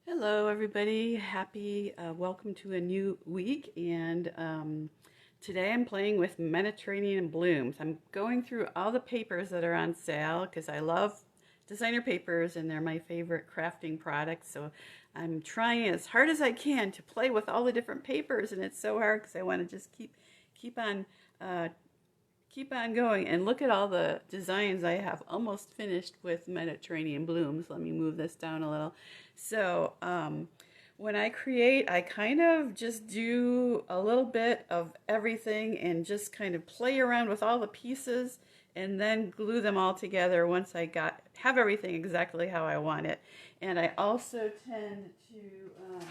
Hello, everybody. Happy welcome to a new week. And today I'm playing with Mediterranean blooms. I'm going through all the papers that are on sale because I love designer papers and they're my favorite crafting products. So I'm trying as hard as I can to play with all the different papers, and it's so hard because I want to just keep on uh, keep on going. And look at all the designs I have almost finished with Mediterranean blooms. Let me move this down a little. So when I create, I kind of just do a little bit of everything and just kind of play around with all the pieces and then glue them all together once I have everything exactly how I want it. And I also tend to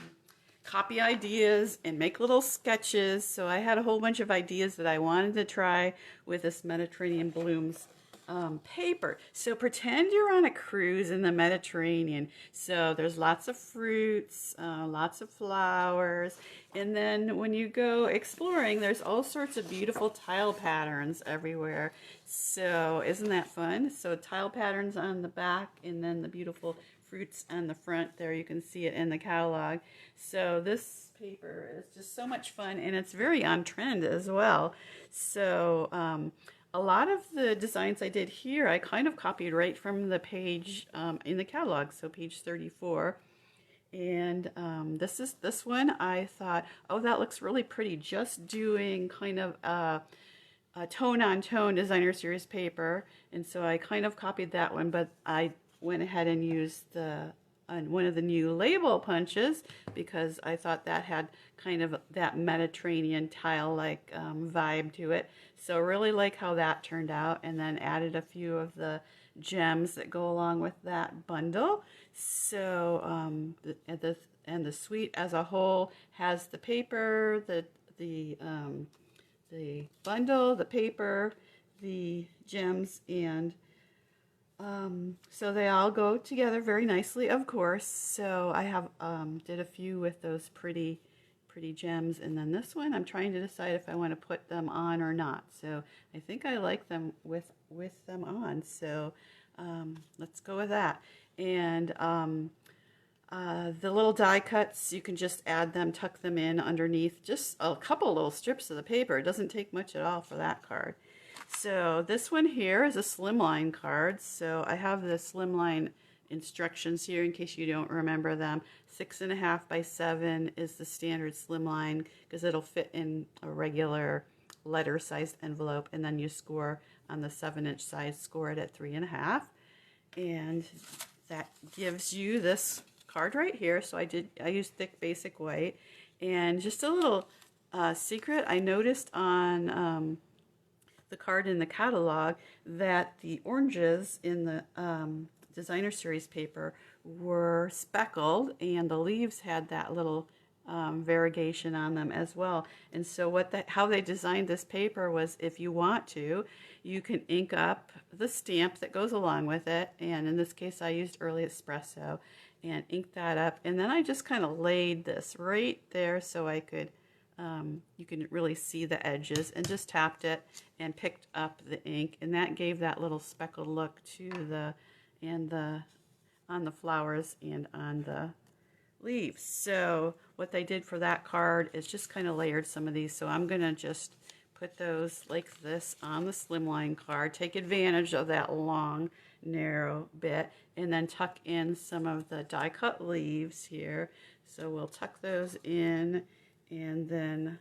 copy ideas and make little sketches. So I had a whole bunch of ideas that I wanted to try with this Mediterranean blooms paper. So pretend you're on a cruise in the Mediterranean. So there's lots of fruits, lots of flowers, and then when you go exploring, there's all sorts of beautiful tile patterns everywhere. So isn't that fun? So tile patterns on the back, and then the beautiful fruits on the front there. You can see it in the catalog. So this paper is just so much fun, and it's very on trend as well. So a lot of the designs I did here, I kind of copied right from the page in the catalog, so page 34. And this one. I thought, oh, that looks really pretty. Just doing kind of a tone-on-tone designer series paper, and so I kind of copied that one, but I went ahead and used one of the new label punches because I thought that had kind of that Mediterranean tile-like vibe to it. So really like how that turned out, and then added a few of the gems that go along with that bundle. So the suite as a whole has the paper, the bundle, the paper, the gems, and so they all go together very nicely, of course. So I have did a few with those pretty gems, and then this one I'm trying to decide if I want to put them on or not. So I think I like them with them on. So let's go with that. And the little die cuts, you can just add them, tuck them in underneath just a couple little strips of the paper. It doesn't take much at all for that card. So this one here is a slimline card. So I have the slimline instructions here in case you don't remember them. 6.5 by 7 is the standard slimline because it'll fit in a regular letter sized envelope, and then you score on the 7-inch size, score it at 3.5, and that gives you this card right here. So I used thick basic white, and just a little secret I noticed on the card in the catalog that the oranges in the designer series paper were speckled, and the leaves had that little variegation on them as well. And so how they designed this paper was, if you want to, you can ink up the stamp that goes along with it, and in this case I used Early Espresso, and inked that up, and then I just kind of laid this right there so I could you can really see the edges, and just tapped it and picked up the ink, and that gave that little speckled look to on the flowers and on the leaves. So what they did for that card is just kind of layered some of these. So I'm gonna just put those like this on the slimline card, take advantage of that long narrow bit, and then tuck in some of the die cut leaves here. So we'll tuck those in, and then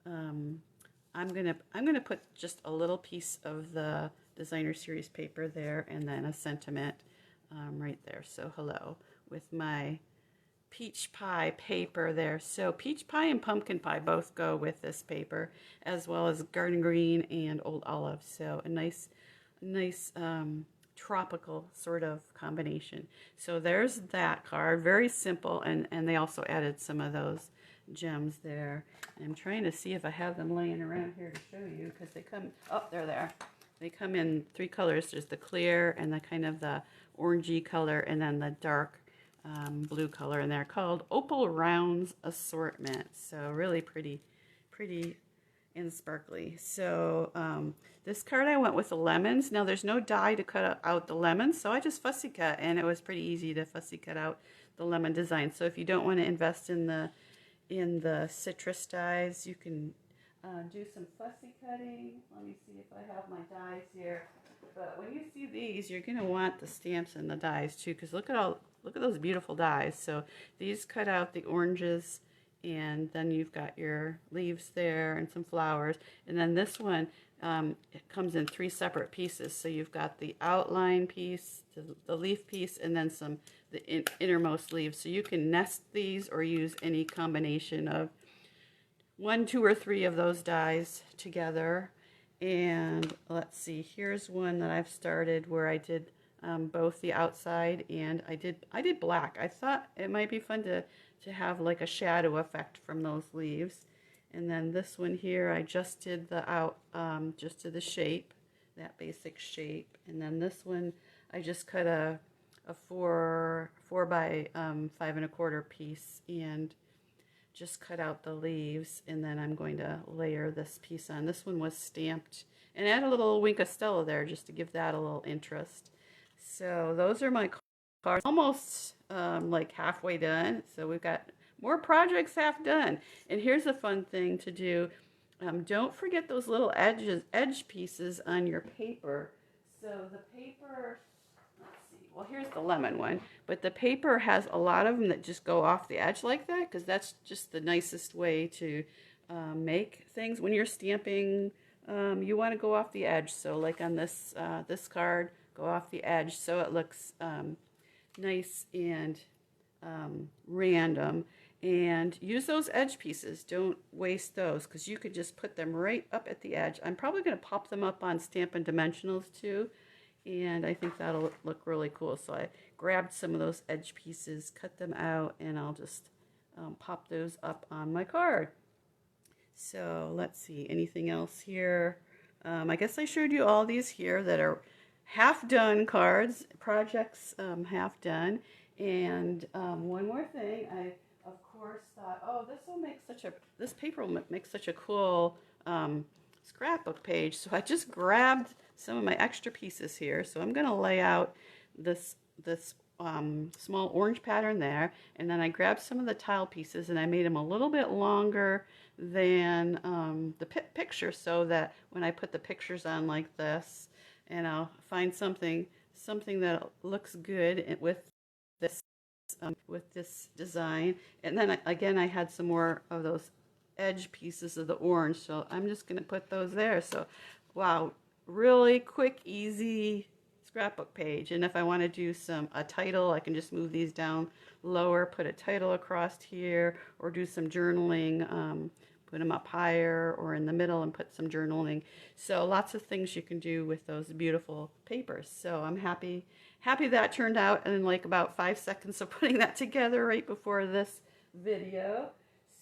I'm gonna put just a little piece of the designer series paper there, and then a sentiment right there. So hello, with my peach pie paper there. So peach pie and pumpkin pie both go with this paper, as well as garden green and old olive. So a nice tropical sort of combination. So there's that card, very simple, and they also added some of those gems there. And I'm trying to see if I have them laying around here to show you, because they come, oh, they're there. They come in 3 colors. There's the clear and the kind of the orangey color, and then the dark blue color, and they're called Opal Rounds Assortment. So really pretty and sparkly. So this card I went with the lemons. Now there's no die to cut out the lemons, so I just fussy cut, and it was pretty easy to fussy cut out the lemon design. So if you don't want to invest in the citrus dyes, you can do some fussy cutting. Let me see if I have my dies here. But when you see these, you're gonna want the stamps and the dies too, because look at those beautiful dies. So these cut out the oranges, and then you've got your leaves there and some flowers. And then this one, it comes in 3 separate pieces. So you've got the outline piece, the leaf piece, and then the innermost leaves. So you can nest these or use any combination of 1, 2, or 3 of those dies together. And let's see, here's one that I've started where I did both the outside and I did black. I thought it might be fun to have like a shadow effect from those leaves. And then this one here, I just did just did the shape, that basic shape. And then this one, I just cut a 4 by 5¼ piece and just cut out the leaves, and then I'm going to layer this piece on. This one was stamped, and add a little Wink of Stella there just to give that a little interest. So those are my cards, almost like halfway done. So we've got more projects half done. And here's a fun thing to do. Don't forget those little edge pieces on your paper. So the paper, well, here's the lemon one, but the paper has a lot of them that just go off the edge like that, because that's just the nicest way to make things. When you're stamping, you want to go off the edge. So like on this card, go off the edge so it looks nice and random. And use those edge pieces. Don't waste those, because you could just put them right up at the edge. I'm probably going to pop them up on Stampin' Dimensionals too, and I think that'll look really cool. So I grabbed some of those edge pieces, cut them out, and I'll just pop those up on my card. So let's see, anything else here? I guess I showed you all these here that are half done cards, projects half done. And one more thing, I of course thought, oh, this paper will make such a cool scrapbook page. So I just grabbed some of my extra pieces here. So I'm going to lay out this small orange pattern there, and then I grabbed some of the tile pieces and I made them a little bit longer than the picture, so that when I put the pictures on like this, and I'll find something that looks good with this design. And then again, I had some more of those edge pieces of the orange, so I'm just going to put those there. So wow, really quick, easy scrapbook page. And if I want to do a title, I can just move these down lower, put a title across here, or do some journaling, put them up higher or in the middle and put some journaling. So lots of things you can do with those beautiful papers. So I'm happy that turned out in like about 5 seconds of putting that together right before this video.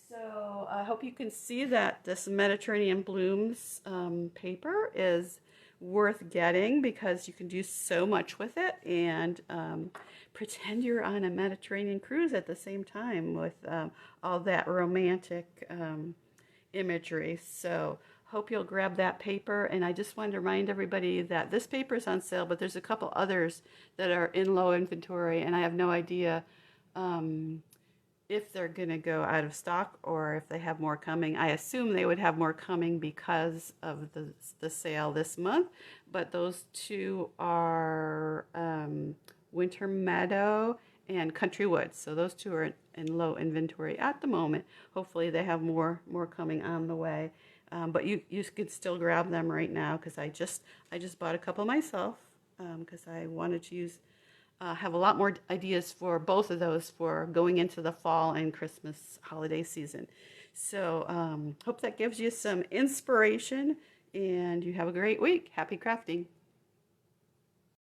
So I hope you can see that this Mediterranean Blooms paper is worth getting, because you can do so much with it, and pretend you're on a Mediterranean cruise at the same time with all that romantic imagery. So hope you'll grab that paper. And I just wanted to remind everybody that this paper is on sale, but there's a couple others that are in low inventory, and I have no idea if they're going to go out of stock or if they have more coming. I assume they would have more coming because of the sale this month, but those two are Winter Meadow and Country Woods. So those two are in low inventory at the moment. Hopefully they have more coming on the way. But you could still grab them right now, because I just bought a couple myself, because I wanted to have a lot more ideas for both of those for going into the fall and Christmas holiday season. So hope that gives you some inspiration, and you have a great week. Happy crafting.